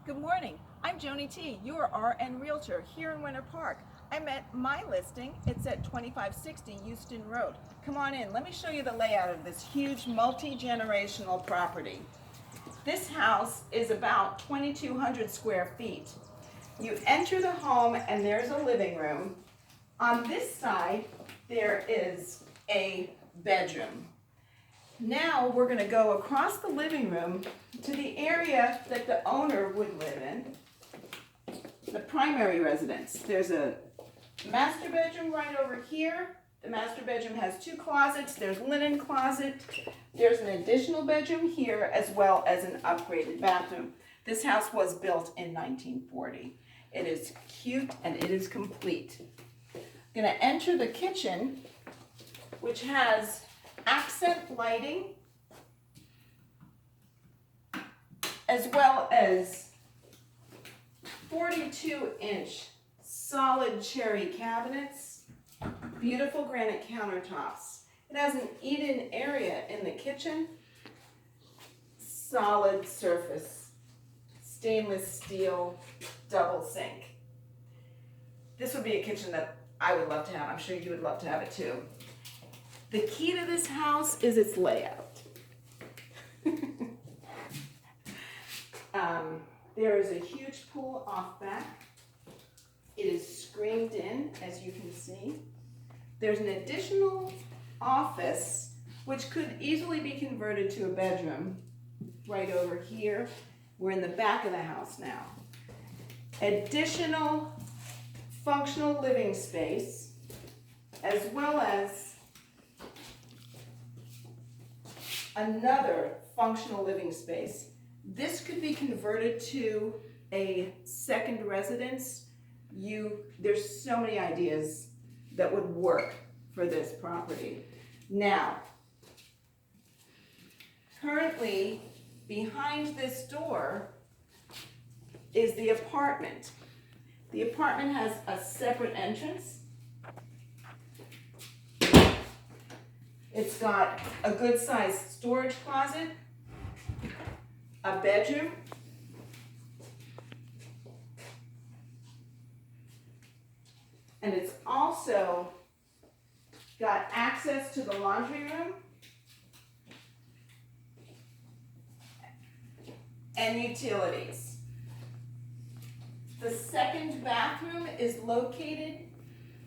Good morning. I'm Joni T, your RN Realtor here in Winter Park. I'm at my listing. It's at 2560 Houston Road. Come on in. Let me show you the layout of this huge multi-generational property. This house is about 2,200 square feet. You enter the home and there's a living room. On this side, there is a bedroom. Now we're going to go across the living room to the area that the owner would live in, the primary residence. There's a master bedroom right over here. The master bedroom has two closets. There's linen closet. There's an additional bedroom here as well as an upgraded bathroom. This house was built in 1940. It is cute and it is complete. I'm going to enter the kitchen, which has accent lighting, as well as 42-inch solid cherry cabinets, beautiful granite countertops. It has an eat-in area in the kitchen, solid surface, stainless steel double sink. This would be a kitchen that I would love to have. I'm sure you would love to have it too. The key to this house is its layout. There is a huge pool off back. It is screened in, as you can see. There's an additional office, which could easily be converted to a bedroom right over here. We're in the back of the house now. Additional functional living space, as well as another functional living space. This could be converted to a second residence. There's so many ideas that would work for this property. Now, currently behind this door is the apartment. The apartment has a separate entrance. It's got a good-sized storage closet, a bedroom, and it's also got access to the laundry room and utilities. The second bathroom is located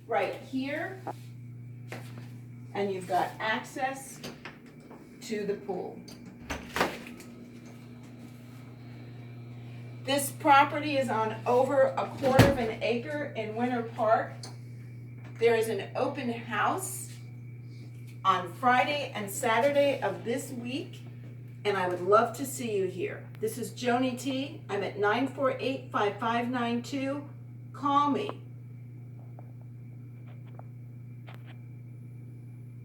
right here, and you've got access to the pool. This property is on over 1/4 acre in Winter Park. There is an open house on Friday and Saturday of this week, and I would love to see you here. This is Joni T. I'm at 948-5592. Call me.